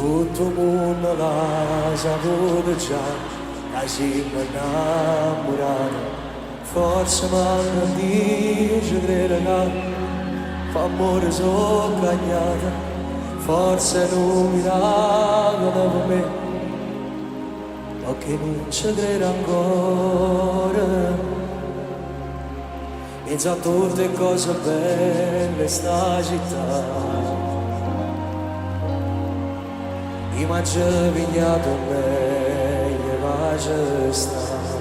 tutto il mondo l'ha saputo già, la si innamorata. Forse manca di ci crede che fa amore so cagnata, forse non mirava per me, ma che non ci crede ancora. Pensa a tutte cose belle sta città, immagina vignato meglio pace sta.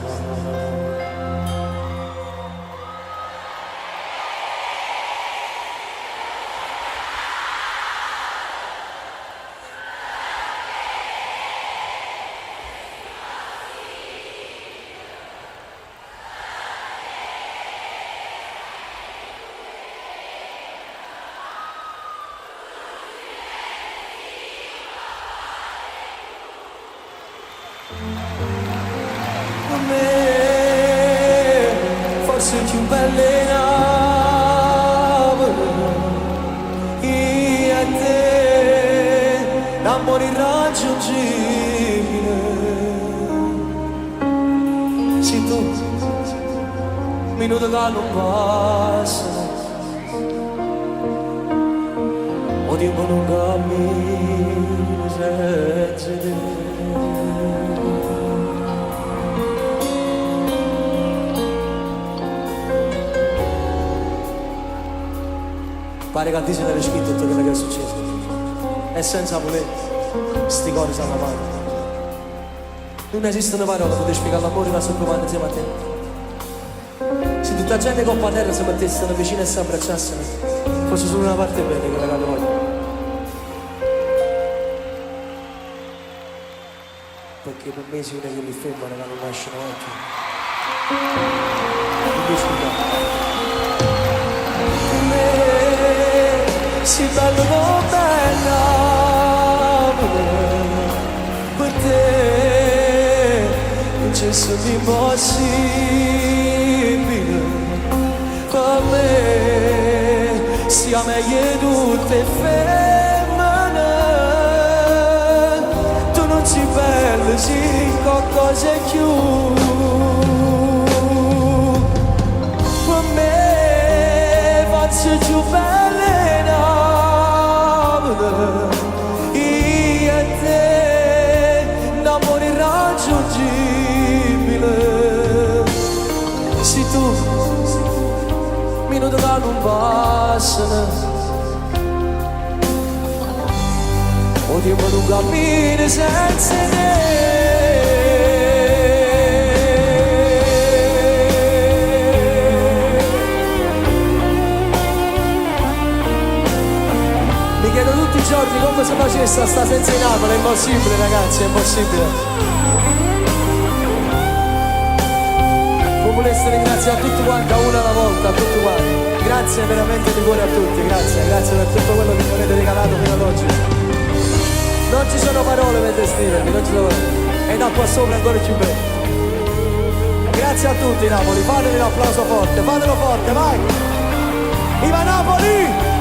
A me forse più belle Napoli, io e te l'amore irraggiungibile. Sì, tu minuto che non passa, o tempo non cammina senza te. Pare che a te se l'era scritto tutto quello che è successo, e senza voler sti cori sanno male. Non esistono parole per spiegare l'amore che sto provando insieme a te. Se tutta la gente coppa a terra si mettessero vicino e si abbracciassero, fosse solo una parte bella quella che voglio. Perché per me si vede che li fermano che non lasciano occhi. Non mi scusate. Si bello non bella per te, non c'è solo impossibile per me, sia meglio tutte femmine, tu non sei bella, sì, qualcosa è più per me, faccio più bella. Io e te, l'amore irraggiungibile. Se tu, minuto che non passano, o tempo non cammina senza te. Tutti i giorni come se facesse sta senza Napoli, è impossibile ragazzi, è impossibile. Come voleste ringraziare a tutti quanti, a una alla volta, a tutti quanti. Grazie veramente di cuore a tutti, grazie per tutto quello che mi avete regalato fino ad oggi. Non ci sono parole per descrivervi, non ci sono parole. E da qua sopra ancora più bello. Grazie a tutti Napoli, fatemi un applauso forte, fatelo forte, vai! Viva Napoli!